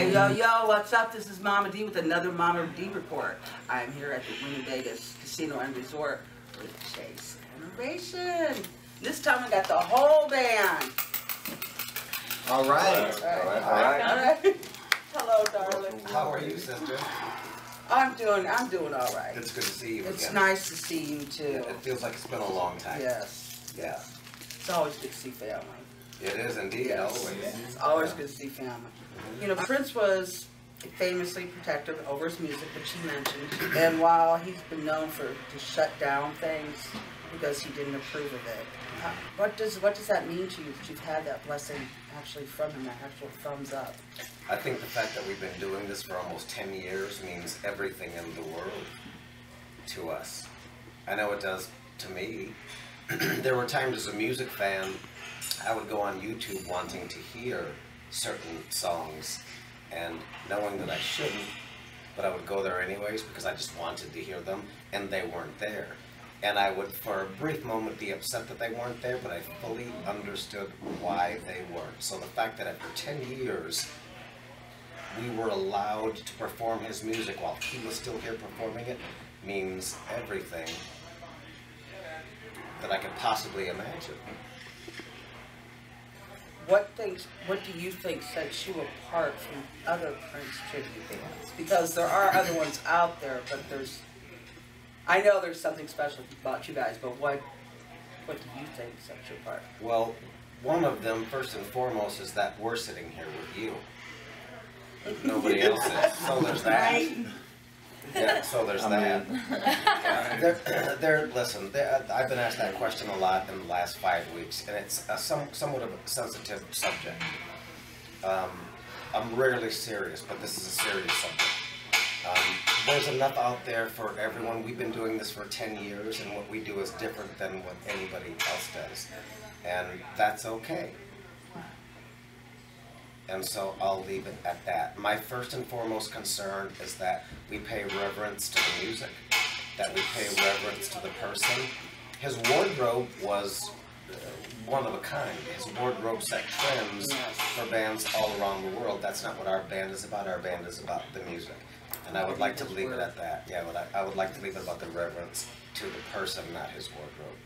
Hey, yo, what's up? This is Momma D with another Momma D report. I am here at the Winnie Vegas Casino and Resort with Chase and Ovation. This time we got the whole band. All right. Hello, darling. How are you, sister? I'm doing all right. It's good to see you again. It's nice to see you too. It feels like it's been a long time. Yes. Yeah. It's always good to see family. It is indeed, Yes. always. It's always good to see family. You know, Prince was famously protective over his music, which you mentioned, and while he's been known to shut down things because he didn't approve of it, what does that mean to you that you've had that blessing actually from him, that actual thumbs up? I think the fact that we've been doing this for almost 10 years means everything in the world to us. I know it does to me. There were times as a music fan, I would go on YouTube wanting to hear certain songs and knowing that I shouldn't, but I would go there anyways because I just wanted to hear them and they weren't there. And I would, for a brief moment, be upset that they weren't there, but I fully understood why they weren't. So the fact that after 10 years, we were allowed to perform his music while he was still here performing it means everything that I could possibly imagine. What do you think sets you apart from other Prince tribute bands? Because there are other ones out there, but I know there's something special about you guys, but what do you think sets you apart? Well, one of them, first and foremost, is that we're sitting here with you. Nobody else is. So there's that. Right. Yeah, so there's that. Listen, I've been asked that question a lot in the last 5 weeks, and it's somewhat of a sensitive subject. I'm rarely serious, but this is a serious subject. There's enough out there for everyone. We've been doing this for 10 years, and what we do is different than what anybody else does. And that's okay. And so I'll leave it at that. My first and foremost concern is that we pay reverence to the music, that we pay reverence to the person. His wardrobe was one of a kind. His wardrobe set trends for bands all around the world. That's not what our band is about. Our band is about the music. And I would like to leave it at that. Yeah, but I would like to leave it about the reverence to the person, not his wardrobe.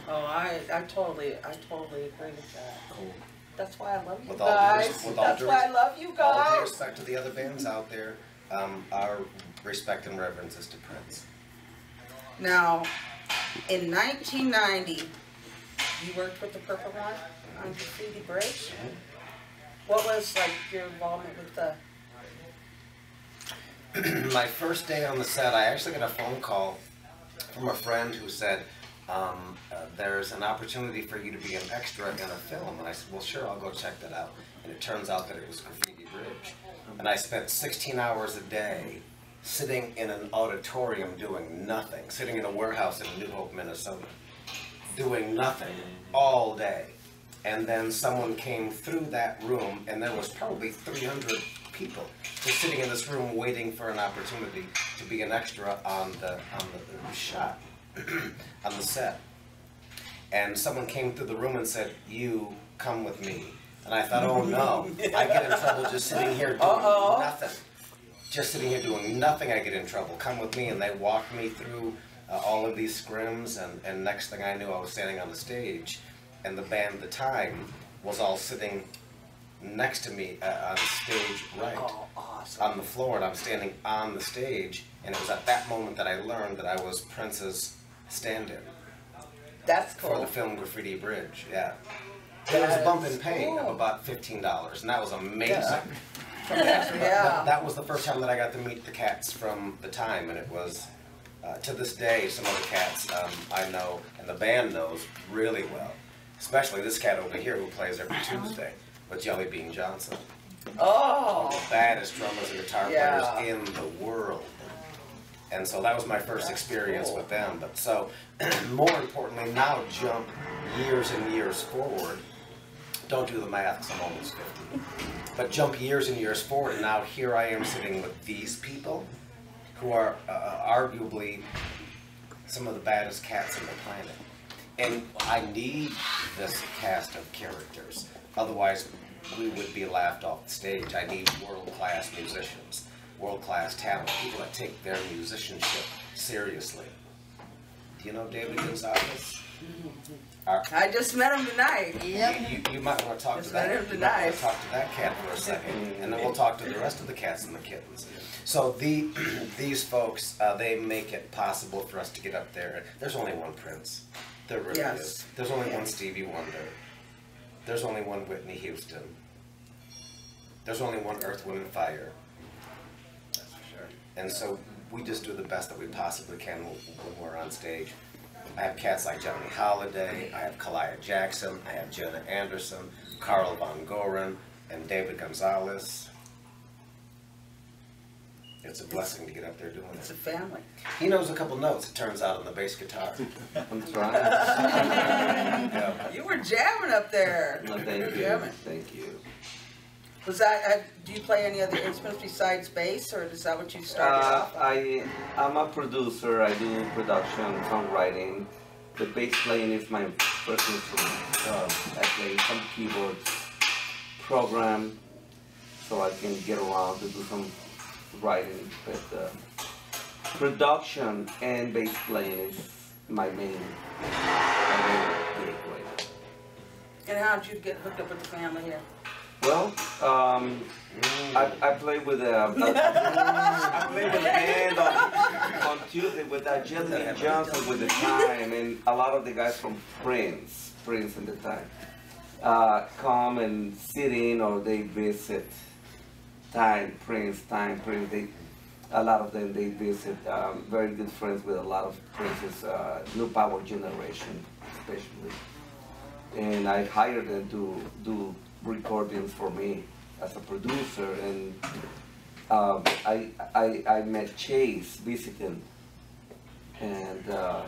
Oh, I totally agree with that. Cool. That's why I love you With guys. That's why I love you guys. All due respect to the other bands out there, our respect and reverence is to Prince. Now, in 1990, you worked with the Purple One on Graffiti Bridge. Mm-hmm. What was like your involvement with the? My first day on the set, I actually got a phone call from a friend who said, there's an opportunity for you to be an extra in a film. And I said, well, sure, I'll go check that out. And it turns out that it was Graffiti Bridge. And I spent 16 hours a day sitting in an auditorium doing nothing, sitting in a warehouse in New Hope, Minnesota, doing nothing all day. And then someone came through that room, and there was probably 300 people just sitting in this room waiting for an opportunity to be an extra on the shot, on the set. And someone came through the room and said, you come with me. And I thought, oh no, I get in trouble just sitting here doing nothing. Just sitting here doing nothing, I get in trouble. Come with me. And they walked me through all of these scrims, and next thing I knew, I was standing on the stage, and the band at the time was all sitting next to me on stage right, on the floor, and I'm standing on the stage, and it was at that moment that I learned that I was Prince's stand-in. That's cool. For the film Graffiti Bridge, yeah. It was a bump in pay of about $15, and that was amazing. Yeah. That was the first time that I got to meet the cats from the time, and it was, to this day, some of the cats I know, and the band knows really well. Especially this cat over here who plays every Tuesday with Jelly Bean Johnson. Oh! One of the baddest drummers and guitar players in the world. And so that was my first experience with them. But so, more importantly, now jump years and years forward. Don't do the math because I'm almost 50. But jump years and years forward, and now here I am sitting with these people who are arguably some of the baddest cats on the planet. And I need this cast of characters. Otherwise, we would be laughed off the stage. I need world-class musicians, world-class talent, people that take their musicianship seriously. Do you know David Gonzalez? I just met him tonight. Yep. You might want to talk to that. You might want to talk to that cat for a second, and then we'll talk to the rest of the cats and the kittens. So these folks, they make it possible for us to get up there. There's only one Prince. There really is. There's only one Stevie Wonder. There's only one Whitney Houston. There's only one Earth, Wind and Fire. That's for sure. And so we just do the best that we possibly can when we're on stage. I have cats like Johnny Holiday, I have Kalliah Jackson, I have Jenna Anderson, Karl von Goren, and David Gonzalez. It's a blessing to get up there doing it. It's a family. He knows a couple notes, it turns out, on the bass guitar. I'm trying. Yeah. You were jamming up there. No, thank you. Jamming. Thank you. Was that? Do you play any other instruments besides bass, or is that what you started off? I'm a producer. I do production, songwriting. The bass playing is my first instrument. I play some keyboards, program, so I can get around to do some writing. But production and bass playing is my main gig right now. And how did you get hooked up with the family here? Well, I played with a band on Tuesday with Jenna Johnson with the time, and a lot of the guys from Prince in the time, come and sit in or they visit Prince. A lot of them they visit. Very good friends with a lot of Prince's new power generation, especially. And I hired them to do recordings for me as a producer, and I met Chase visiting, and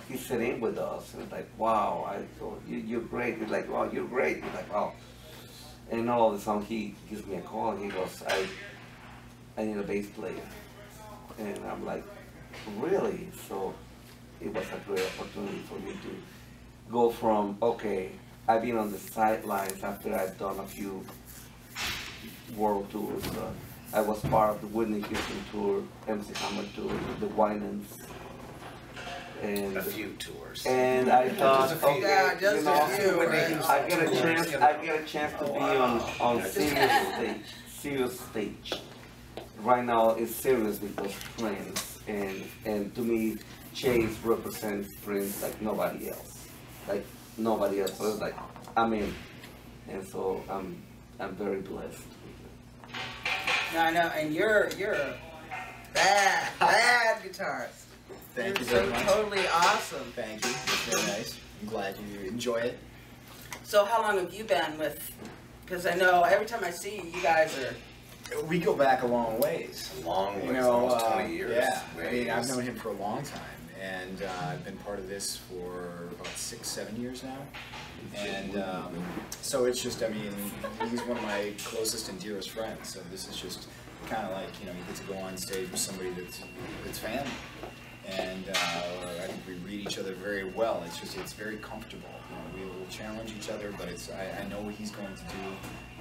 he sat in with us, and like, wow, I thought you're great. He's like, wow, you're great. He's like, wow. And all of a sudden he gives me a call and he goes, I need a bass player. And I'm like, really? So it was a great opportunity for me to go from, okay, I've been on the sidelines after I've done a few world tours. I was part of the Whitney Houston tour, MC Hammer tour, the Winans, and a few tours. And I thought, okay, yeah, just a few, right? I get a chance to be on serious stage. Right now it's serious because Prince, and to me, Chase represents Prince like nobody else. Like nobody else. So it's like I'm in, and so I'm very blessed. No, I know, and you're a bad guitarist. Thank you You're very much. Totally awesome. Thank you. It's very nice. I'm glad you enjoy it. So how long have you been with? Because I know every time I see you, you guys are. We go back a long ways. Long ways, You know, almost 20 years. Yeah, I Ways. mean, I've known him for a long time, and I've been part of this for about 6-7 years now. And so it's just, I mean, he's one of my closest and dearest friends. So this is just kind of like, you know, you get to go on stage with somebody that's family. And I think we read each other very well. It's very comfortable. You know, we will challenge each other, but I know what he's going to do.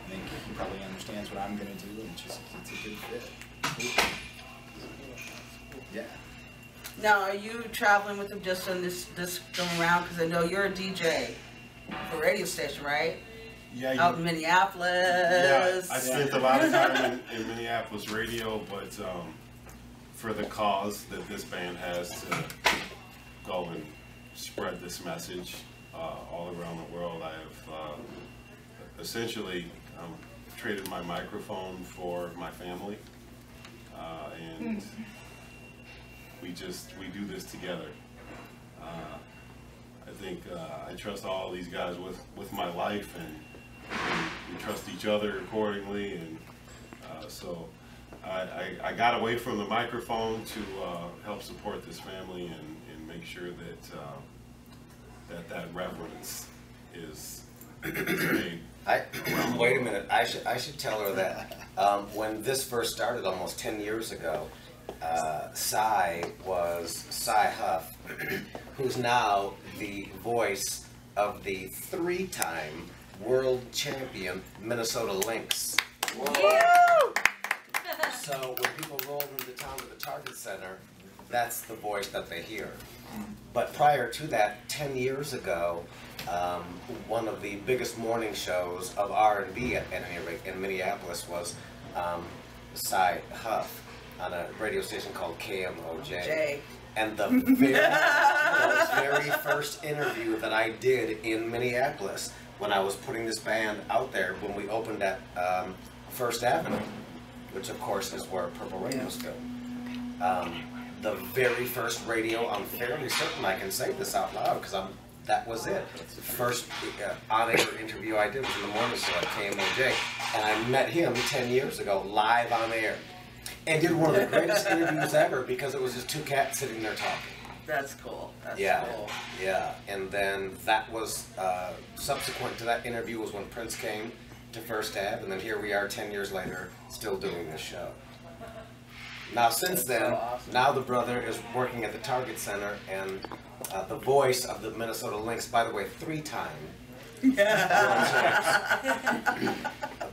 I think he probably understands what I'm going to do, and it's a good fit. Yeah. Now, are you traveling with him just on this going around? Because I know you're a DJ for a radio station, right? Yeah, Out in Minneapolis. yeah. I spent a lot of time in Minneapolis radio, but for the cause that this band has to go and spread this message all around the world, I have essentially traded my microphone for my family, and we do this together. I think I trust all these guys with my life, and we trust each other accordingly, and so I got away from the microphone to help support this family and make sure that that reverence is made. Wait a minute. I should tell her that when this first started almost 10 years ago, Cy Huff, who's now the voice of the 3-time world champion Minnesota Lynx. So when people roll into town to the Target Center, that's the voice that they hear. But prior to that, 10 years ago, one of the biggest morning shows of R&B at any rate in Minneapolis was Cy Huff on a radio station called KMOJ. And the very first interview that I did in Minneapolis when I was putting this band out there when we opened at First Avenue, which of course is where Purple Rain was filmed. The very first radio, I'm fairly certain I can say this out loud because that was it. The first on-air interview I did was in the morning show at KMOJ, and I met him 10 years ago live on air, and did one of the greatest interviews ever because it was just two cats sitting there talking. That's cool. That's cool. Yeah. And then that was subsequent to that interview was when Prince came to First Ave, and then here we are 10 years later, still doing this show. Now, since then, now the brother is working at the Target Center, and the voice of the Minnesota Lynx, by the way, 3-time.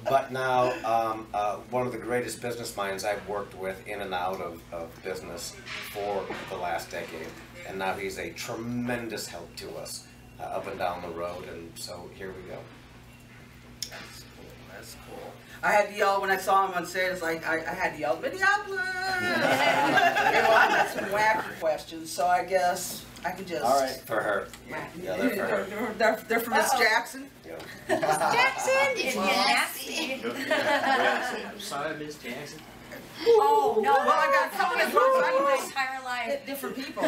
But now, one of the greatest business minds I've worked with in and out of business for the last decade, and now he's a tremendous help to us up and down the road, and so here we go. That's cool. I had to yell when I saw him on stage. It's like I had to yell, Minneapolis. I had some wacky questions, so I guess I could just. All right, for her. Yeah, they're for her. They're from Miss Jackson. Yeah. Jackson, it's nasty. I'm sorry, Miss Jackson. Oh no! Well, I got so many ones. My entire life. Different people.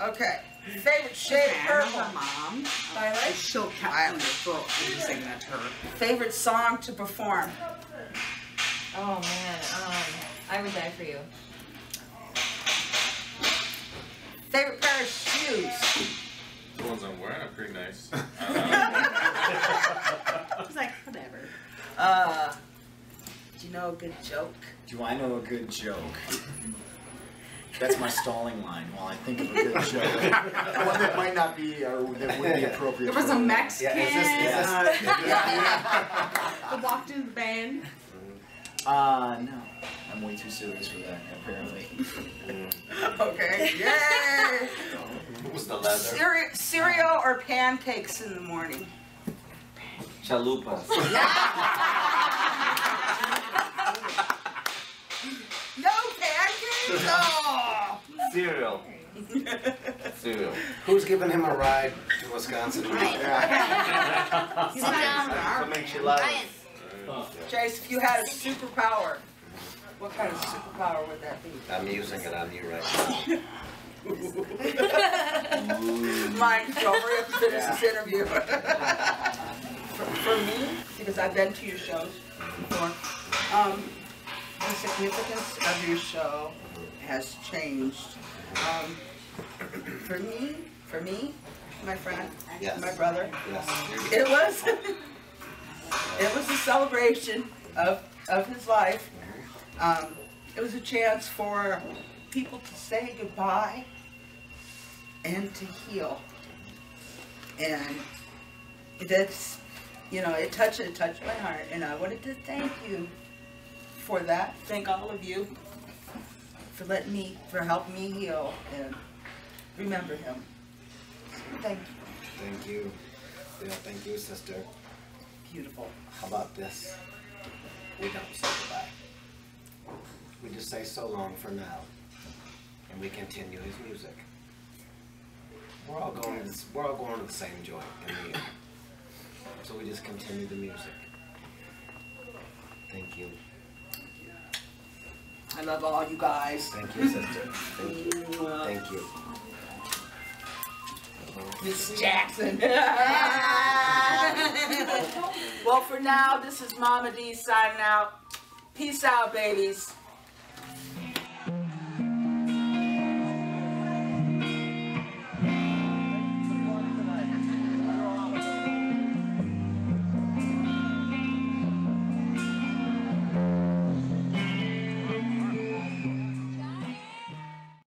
Okay. Favorite shade of purple. Mom. Violet? She'll catch in her throat when you sing that to her. Favorite song to perform. Oh man, I would die for you. Favorite pair of shoes. The ones I'm wearing are pretty nice. She's like, whatever. Do you know a good joke? Do I know a good joke? That's my stalling line while I think of a good joke. One that might not be, or that would be appropriate. There was a Mexican Yeah, that walked into the band. No. I'm way too serious for that, apparently. Okay. Yay! What was the leather? Cereal or pancakes in the morning? Chalupas. No pancakes? Oh! Cereal. Cereal. Who's giving him a ride to Wisconsin? Sit down. What makes you laugh? Chase, if you had a superpower, what kind of superpower would that be? I'm using it on you right now. Mine, don't hurry up and finish this interview. For me, because I've been to your shows before, the significance of your show has changed. For me, my friend, Yes. my brother, Yes. it was a celebration of his life. It was a chance for people to say goodbye and to heal. And that's, it touched my heart. And I wanted to thank you for that. Thank all of you for helping me heal and remember him. Thank you. Thank you. Yeah, thank you, sister. Beautiful. How about this? We don't say goodbye. We just say so long for now, and we continue his music. We're all going to the same joint in the end. So we just continue the music. Thank you. I love all you guys. Thank you, sister. Thank you. Thank you. Miss Jackson. Well, for now, this is Momma D signing out. Peace out, babies.